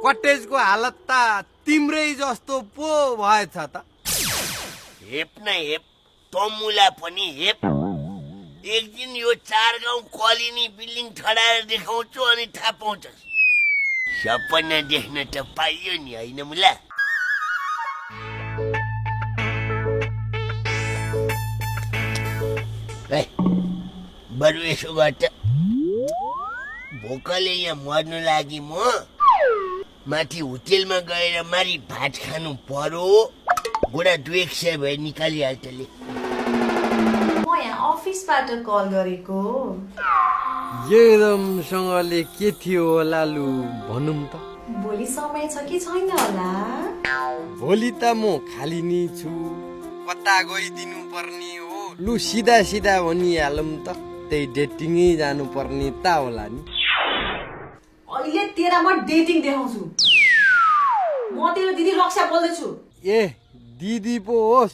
कटेजको हालत त तिम्रै जस्तो पो भएछ त। हेप न हेप तमुला पनि हेप। एक दिन यो 4 गाउँ कलिनी बिल्डिङ ठडाएर देखाउँछु अनि थाहा पाउँछस्। सपना देख्न त पाइयो नि होइन मुला। बरु यसो गर्छ भोकले यहाँ मर्नु लागि म माथि होटेलमा गएर मारी भात खानु पर्यो। बुढा 200 भए निकालिहाल्छले। म यहाँ अफिसबाट कल गरेको। एकदमसँगले के थियो होला लु भनौँ त। भोलि समय छ कि छैन होला? भोलि त म खाली नै छु, कता गइदिनु पर्ने हो। लु सिधा सिधा भनिहालौँ त, त्यही डेटिङै जानु पर्ने त होला नि। अहिले तेरामा डेटिङ देखाउँछु। म तेरो दिदी रक्षा बोल्दैछु। ए दिदी पो होस्।